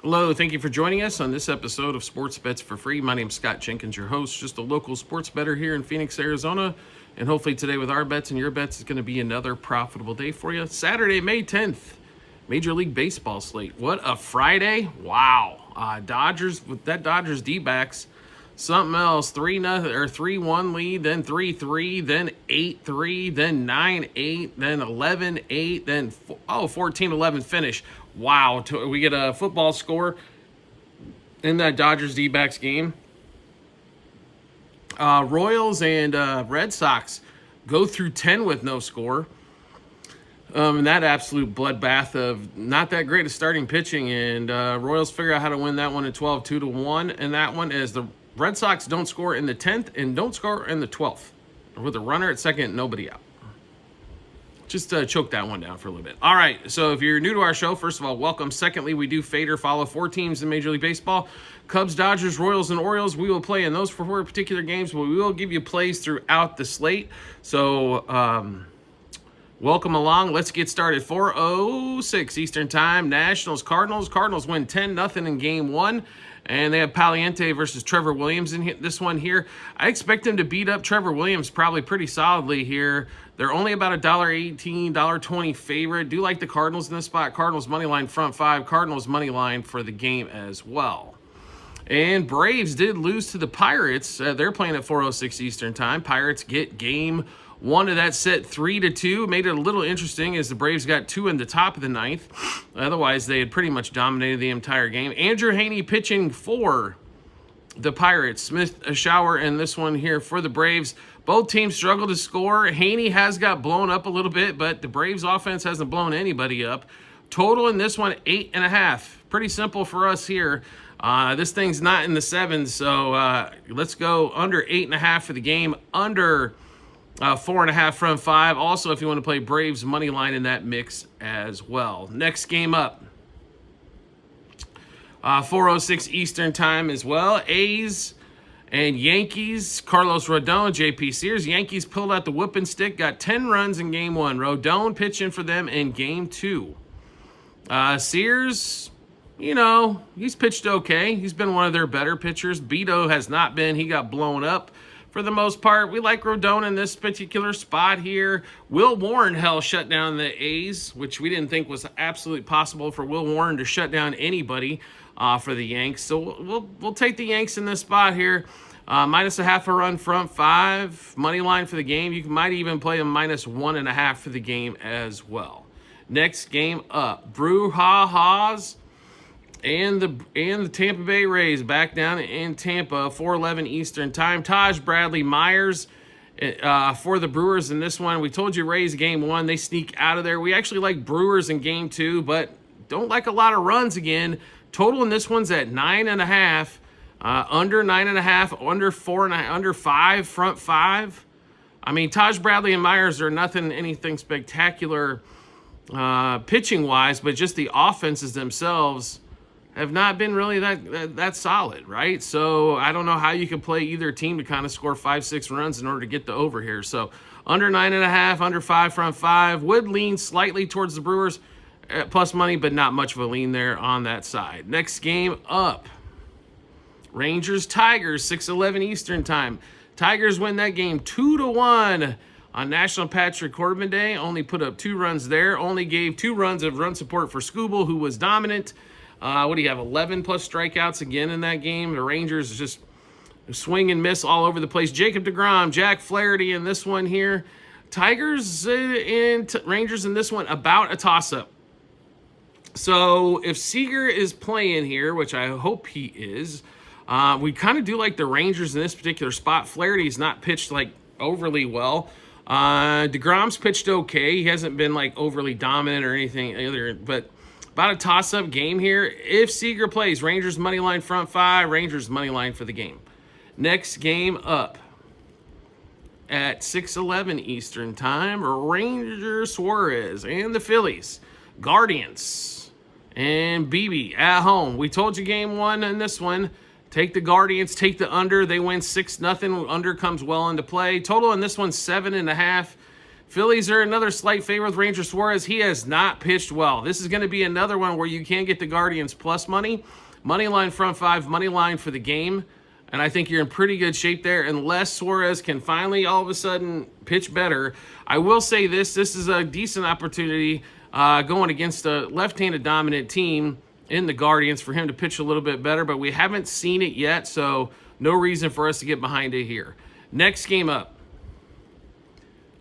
Hello, thank you for joining us on this episode of Sports Bets for Free. My name's Scott Jenkins, your host, just a local sports bettor here in Phoenix, Arizona. And hopefully today with our bets and your bets is going to be another profitable day for you. Saturday, May 10th, Major League Baseball slate. What a Friday. Wow. Dodgers, with that Dodgers D-backs, something else. 3-1 lead, then 3-3, then 8-3, then 9-8, then 11-8, then 14-11 finish. Wow, we get a football score in that Dodgers D-backs game. Royals and Red Sox go through 10 with no score. And that absolute bloodbath of not that great of starting pitching. And Royals figure out how to win that one at 12, 2-1. And that one is the Red Sox don't score in the 10th and don't score in the 12th. With a runner at second, nobody out. Just choke that one down for a little bit. All right, so if you're new to our show, first of all, welcome. Secondly, we do fade or follow 4 teams in Major League Baseball. Cubs, Dodgers, Royals, and Orioles. We will play in those 4 particular games, but we will give you plays throughout the slate. So welcome along. Let's get started. 4:06 Eastern Time, Nationals, Cardinals. Cardinals win 10-0 in Game 1. And they have Paliente versus Trevor Williams in this one here. I expect them to beat up Trevor Williams probably pretty solidly here. They're only about $1.18, $1.20 favorite. Do like the Cardinals in this spot. Cardinals money line front 5. Cardinals money line for the game as well. And Braves did lose to the Pirates. They're playing at 4:06 Eastern Time. Pirates get Game 1 of that set 3-2. Made it a little interesting as the Braves got 2 in the top of the 9th. Otherwise, they had pretty much dominated the entire game. Andrew Heaney pitching for the Pirates. Smith a shower in this one here for the Braves. Both teams struggle to score. Heaney has got blown up a little bit, but the Braves offense hasn't blown anybody up. Total in this one, 8.5. Pretty simple for us here. This thing's not in the 7s, so let's go under 8.5 for the game. Under 4.5 front 5. Also, if you want to play Braves money line in that mix as well. Next game up, 4:06 Eastern Time as well. A's and Yankees. Carlos Rodon, JP Sears. Yankees pulled out the whooping stick, got 10 runs in Game 1. Rodon pitching for them in Game 2. Sears, he's pitched okay. He's been one of their better pitchers. Beto has not been. He got blown up. For the most part, we like Rodon in this particular spot here. Will Warren, shut down the A's, which we didn't think was absolutely possible for Will Warren to shut down anybody for the Yanks. So we'll take the Yanks in this spot here. Minus a half a run front 5. Money line for the game. You might even play a minus 1.5 for the game as well. Next game up, Brouhaha's and the Tampa Bay Rays back down in Tampa, 4:11 Eastern Time. Taj Bradley Myers for the Brewers in this one. We told you Rays Game 1. They sneak out of there. We actually like Brewers in Game 2, but don't like a lot of runs again. Total in this one's at 9.5. Under 9.5, under 4.5, under 5, front 5. I mean, Taj Bradley and Myers are anything spectacular pitching-wise, but just the offenses themselves have not been really that solid, right? So I don't know how you can play either team to kind of score 5-6 runs in order to get the over here. So under 9.5, under 5, front 5. Would lean slightly towards the Brewers plus money, but not much of a lean there on that side. Next game up, Rangers Tigers, 6:11 Eastern Time. Tigers win that game 2-1 on National Patrick Corbin Day. Only put up 2 runs there. Only gave 2 runs of run support for Skubal, who was dominant. What do you have, 11 plus strikeouts again in that game? The Rangers just swing and miss all over the place. Jacob deGrom, Jack Flaherty in this one here. Tigers and Rangers in this one, about a toss-up. So if Seager is playing here, which I hope he is, we kind of do like the Rangers in this particular spot. Flaherty's not pitched overly well. deGrom's pitched okay. He hasn't been overly dominant or anything either, but about a toss-up game here. If Seager plays, Rangers money line front 5, Rangers money line for the game. Next game up at 6:11 Eastern Time, Ranger Suarez and the Phillies. Guardians and BB at home. We told you game 1 in this one. Take the Guardians, take the under. They win 6-0. Under comes well into play. Total in this one, 7.5. Phillies are another slight favorite with Ranger Suarez. He has not pitched well. This is going to be another one where you can get the Guardians plus money. Money line front five, money line for the game. And I think you're in pretty good shape there unless Suarez can finally all of a sudden pitch better. I will say this is a decent opportunity going against a left-handed dominant team in the Guardians for him to pitch a little bit better, but we haven't seen it yet, so no reason for us to get behind it here. Next game up.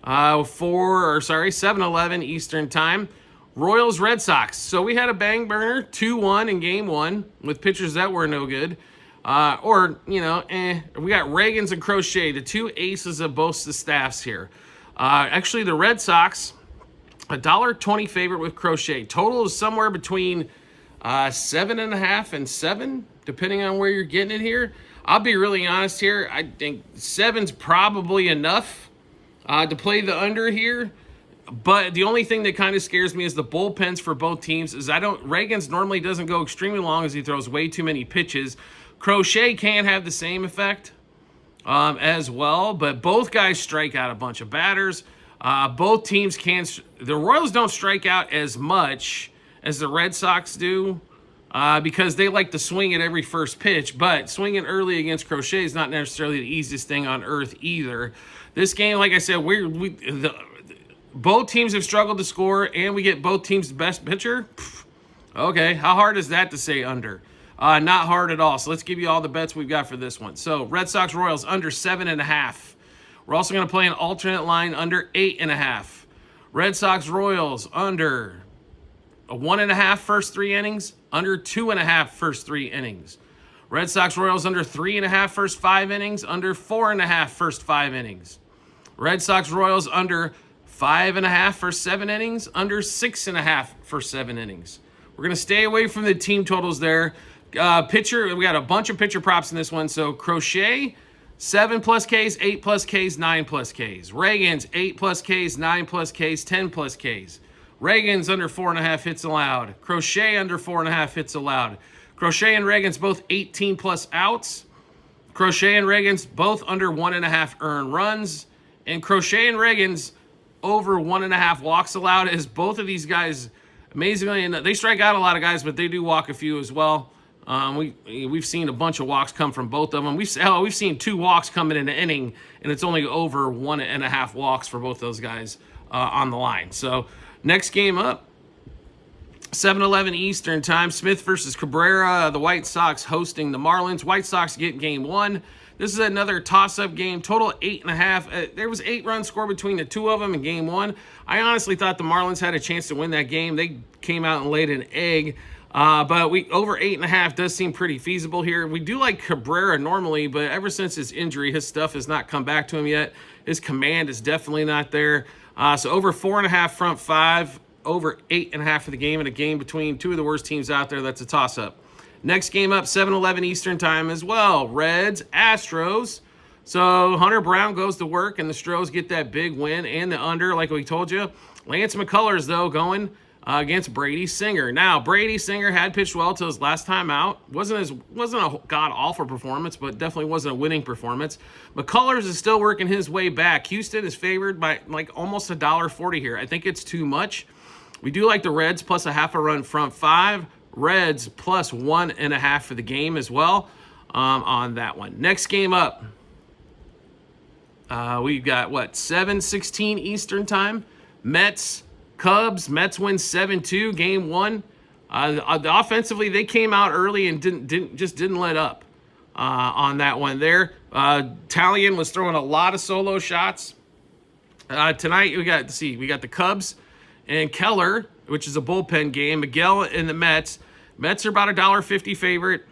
7:11 Eastern Time. Royals Red Sox. So we had a bang burner 2-1 in game one with pitchers that were no good. We got Reagans and Crochet, the two aces of both the staffs here. Actually, the Red Sox, $1.20 favorite with Crochet. Total is somewhere between 7.5 and 7, depending on where you're getting it here. I'll be really honest here. I think 7's probably enough to play the under here. But the only thing that kind of scares me is the bullpens for both teams. Reagans normally doesn't go extremely long as he throws way too many pitches. Crochet can have the same effect as well, but both guys strike out a bunch of batters. Both teams can. The Royals don't strike out as much as the Red Sox do because they like to swing at every first pitch, but swinging early against Crochet is not necessarily the easiest thing on earth either. This game, like I said, both teams have struggled to score, and we get both teams the best pitcher. Okay, how hard is that to say under? Not hard at all. So let's give you all the bets we've got for this one. So Red Sox Royals under 7.5. We're also going to play an alternate line under 8.5. Red Sox Royals under a 1.5 first 3 innings, under 2.5 first 3 innings. Red Sox Royals under 3.5 first 5 innings, under 4.5 first 5 innings. Red Sox Royals under 5.5 first 7 innings, under 6.5 first 7 innings. We're going to stay away from the team totals there. Pitcher, we got a bunch of pitcher props in this one. So Crochet, 7 plus Ks, 8 plus Ks, 9 plus Ks. Reagans, 8 plus Ks, 9 plus Ks, 10 plus Ks. Reagans under 4.5 hits allowed. Crochet under 4.5 hits allowed. Crochet and Reagans both 18 plus outs. Crochet and Reagans both under 1.5 earned runs. And Crochet and Reagans over 1.5 walks allowed, as both of these guys, amazingly, and they strike out a lot of guys, but they do walk a few as well. We've seen a bunch of walks come from both of them. We've seen 2 walks come in an inning, and it's only over 1.5 walks for both those guys on the line. So next game up, 7:11 Eastern Time. Smith versus Cabrera. The White Sox hosting the Marlins. White Sox get game 1. This is another toss-up game. Total 8.5. There was 8 runs scored between the two of them in game 1. I honestly thought the Marlins had a chance to win that game. They came out and laid an egg. But over 8.5 does seem pretty feasible here. We do like Cabrera normally, but ever since his injury, his stuff has not come back to him yet. His command is definitely not there. So over 4.5 front 5, over 8.5 for the game, and a game between two of the worst teams out there. That's a toss-up. Next game up, 7:11 Eastern Time as well. Reds, Astros. So Hunter Brown goes to work, and the Stros get that big win and the under, like we told you. Lance McCullers, though, going against Brady Singer. Now, Brady Singer had pitched well till his last time out. Wasn't a god-awful performance, but definitely wasn't a winning performance. McCullers is still working his way back. Houston is favored by like almost $1.40 here. I think it's too much. We do like the Reds plus a half a run front 5. Reds plus 1.5 for the game as well on that one. Next game up, we've got 7:16 Eastern Time. Mets, Cubs. Mets win 7-2 game 1. Offensively, they came out early and didn't let up on that one there. Talion was throwing a lot of solo shots. Tonight we got the Cubs and Keller, which is a bullpen game. Miguel and the Mets. Mets are about $1.50 favorite.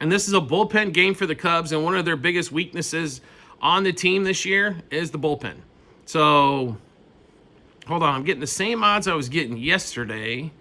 And this is a bullpen game for the Cubs, and one of their biggest weaknesses on the team this year is the bullpen. So, hold on. I'm getting the same odds I was getting yesterday.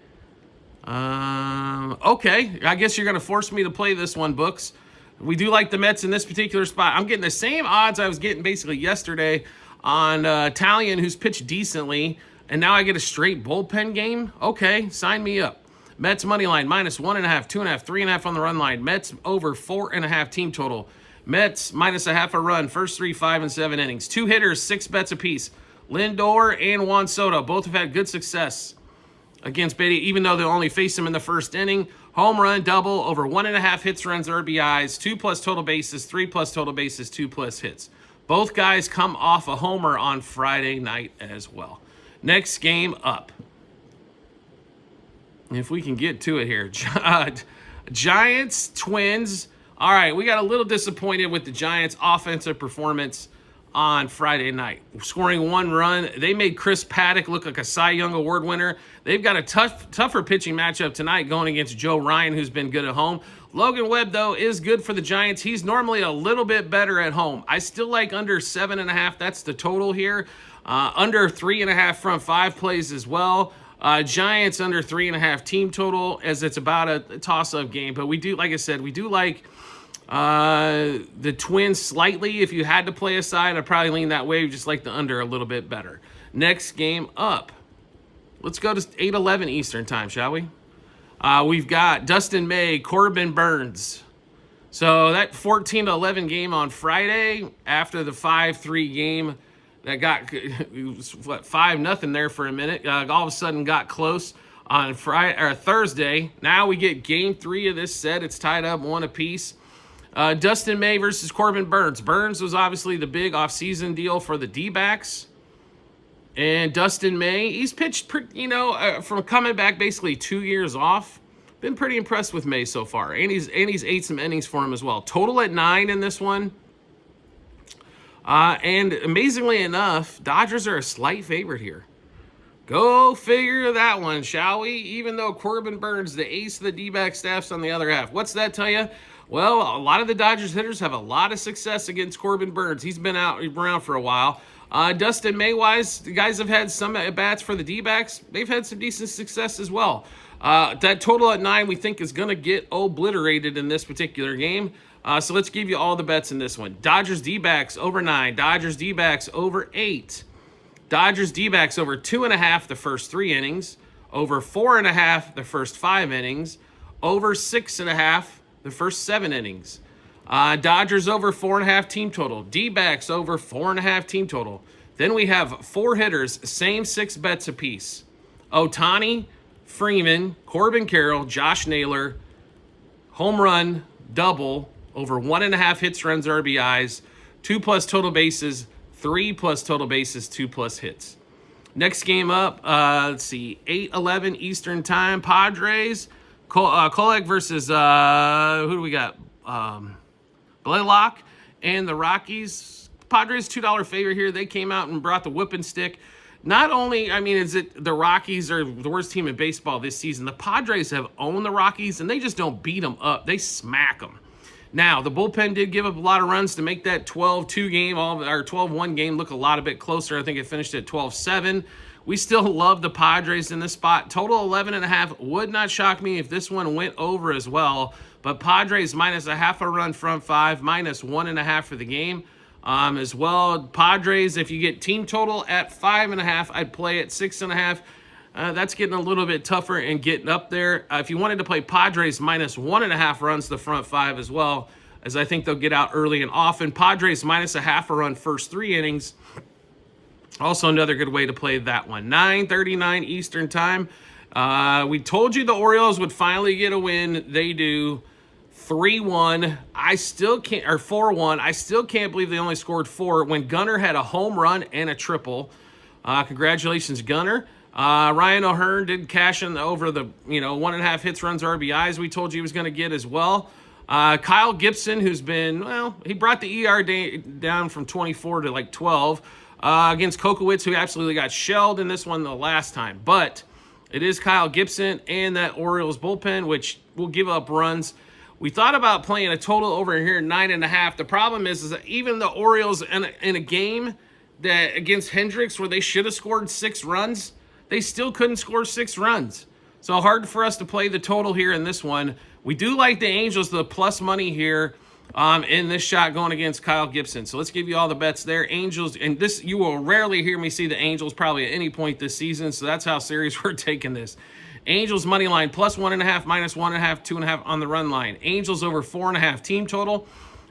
Okay. I guess you're going to force me to play this one, books. We do like the Mets in this particular spot. I'm getting the same odds I was getting basically yesterday on Talion, who's pitched decently. And now I get a straight bullpen game? Okay, sign me up. Mets money line minus 1.5, 2.5, 3.5 on the run line. Mets over 4.5 team total. Mets minus a half a run, first 3, 5, and 7 innings. 2 hitters, 6 bets apiece. Lindor and Juan Soto both have had good success against Beatty, even though they only faced him in the first inning. Home run, double, over 1.5 hits, runs, RBIs, 2+ total bases, 3+ total bases, 2+ hits. Both guys come off a homer on Friday night as well. Next game up. If we can get to it here. Giants, Twins. All right, we got a little disappointed with the Giants' offensive performance on Friday night. Scoring 1 run. They made Chris Paddock look like a Cy Young Award winner. They've got a tougher pitching matchup tonight going against Joe Ryan, who's been good at home. Logan Webb, though, is good for the Giants. He's normally a little bit better at home. I still like under 7.5. That's the total here. Under 3.5 front 5 plays as well. Giants under 3.5 team total, as it's about a toss-up game. But we do, like I said, we do like the Twins slightly. If you had to play a side, I'd probably lean that way. We just like the under a little bit better. Next game up. Let's go to 8:11 Eastern time, shall we? We've got Dustin May, Corbin Burns. So that 14-11 game on Friday after the 5-3 game that got 5-0 there for a minute. All of a sudden got close on Friday or Thursday. Now we get game 3 of this set. It's tied up 1 apiece. Dustin May versus Corbin Burns. Burns was obviously the big offseason deal for the D-backs. And Dustin May, he's pitched, from coming back basically 2 years off. Been pretty impressed with May so far. And he's ate some innings for him as well. Total at 9 in this one. And amazingly enough, Dodgers are a slight favorite here. Go figure that one, shall we? Even though Corbin Burns, the ace of the D-back staff's on the other half. What's that tell you? Well, a lot of the Dodgers hitters have a lot of success against Corbin Burns. He's been around for a while. Dustin May-wise, the guys have had some at-bats for the D-backs. They've had some decent success as well. That total at 9 we think is going to get obliterated in this particular game. So let's give you all the bets in this one. Dodgers D-backs over 9. Dodgers D-backs over 8. Dodgers D-backs over 2.5 the first 3 innings. Over 4.5 the first 5 innings. Over 6.5 the first 7 innings. Dodgers over 4.5 team total. D-backs over 4.5 team total. Then we have 4 hitters, same 6 bets apiece. Ohtani, Freeman, Corbin Carroll, Josh Naylor, home run, double, over 1.5 hits, runs, RBIs, 2+ total bases, 3+ total bases, 2+ hits. Next game up, let's see, 8:11 Eastern time. Padres, Kolek versus, who do we got? Blaylock and the Rockies. Padres $2 favorite here. They came out and brought the whooping stick. Not only, is it the Rockies are the worst team in baseball this season. The Padres have owned the Rockies, and they just don't beat them up. They smack them. Now, the bullpen did give up a lot of runs to make that 12-2 game, or 12-1 game look a lot bit closer. I think it finished at 12-7. We still love the Padres in this spot. Total 11.5. Would not shock me if this one went over as well. But Padres minus a half a run front 5, minus 1.5 for the game as well. Padres, if you get team total at 5.5, I'd play at 6.5. That's getting a little bit tougher and getting up there. If you wanted to play Padres minus 1.5 runs the front 5 as well, as I think they'll get out early and often. Padres minus a half a run first 3 innings. Also another good way to play that one. 9:39 Eastern time. We told you the Orioles would finally get a win. They do. 3-1. I still can't, or 4-1. I still can't believe they only scored 4 when Gunnar had a home run and a triple. Congratulations, Gunnar. Ryan O'Hearn did cash in over the 1.5 hits, runs, RBIs we told you he was going to get as well. Kyle Gibson, who's been, he brought the ER down from 24 to like 12 against Kokowitz, who absolutely got shelled in this one the last time. But it is Kyle Gibson and that Orioles bullpen, which will give up runs. We thought about playing a total over here, 9.5. The problem is that even the Orioles in a game that against Hendricks where they should have scored 6 runs, they still couldn't score 6 runs. So hard for us to play the total here in this one. We do like the Angels, the plus money here in this shot going against Kyle Gibson. So let's give you all the bets there. Angels, and this you will rarely hear me see the Angels probably at any point this season. So that's how serious we're taking this. Angels money line plus 1.5, minus 1.5, 2.5 on the run line. Angels over 4.5 team total.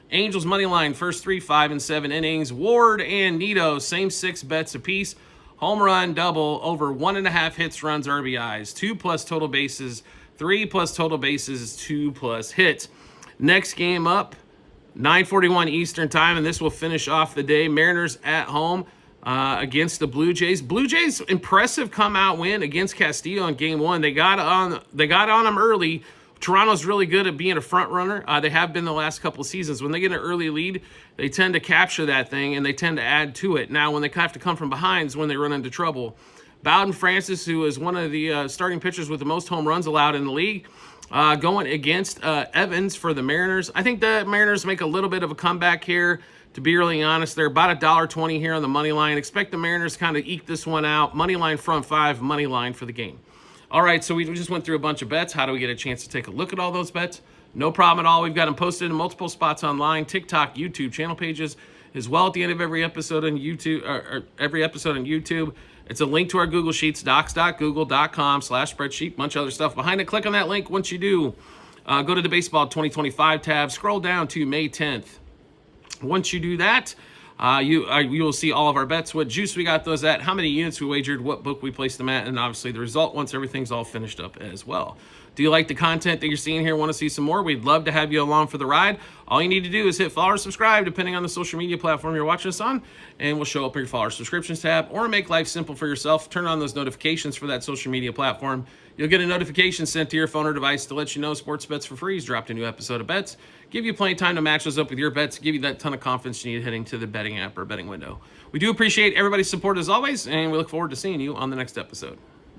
Angels money line first 3, 5, and 7 innings. Ward and Nito, same 6 bets apiece. home run, double, over 1.5 hits, runs, RBIs, 2+ total bases, 3+ total bases, 2+ hits. Next game up, 9:41 Eastern time, and this will finish off the day. Mariners at home against the Blue Jays. Blue Jays, impressive come-out win against Castillo in Game 1. They got on them early. Toronto's really good at being a front runner. They have been the last couple of seasons. When they get an early lead, they tend to capture that thing, and they tend to add to it. Now, when they have to come from behind is when they run into trouble. Bowden Francis, who is one of the starting pitchers with the most home runs allowed in the league, going against Evans for the Mariners. I think the Mariners make a little bit of a comeback here. To be really honest, they're about $1.20 here on the money line. Expect the Mariners kind of eke this one out. Money line front 5, money line for the game. All right, so we just went through a bunch of bets. How do we get a chance to take a look at all those bets? No problem at all. We've got them posted in multiple spots online, TikTok, YouTube channel pages, as well at the end of every episode on YouTube. It's a link to our Google Sheets, docs.google.com/spreadsheet, bunch of other stuff behind it. Click on that link. Once you do, go to the Baseball 2025 tab, scroll down to May 10th. Once you do that, you will see all of our bets, what juice we got those at, how many units we wagered, what book we placed them at, and obviously the result once everything's all finished up as well. Do you like the content that you're seeing here? Want to see some more? We'd love to have you along for the ride. All you need to do is hit follow or subscribe, depending on the social media platform you're watching us on, and we'll show up in your follow or subscriptions tab, or make life simple for yourself. Turn on those notifications for that social media platform. You'll get a notification sent to your phone or device to let you know Sports Bets for Free has dropped a new episode of bets. Give you plenty of time to match those up with your bets, give you that ton of confidence you need heading to the betting app or betting window. We do appreciate everybody's support as always, and we look forward to seeing you on the next episode.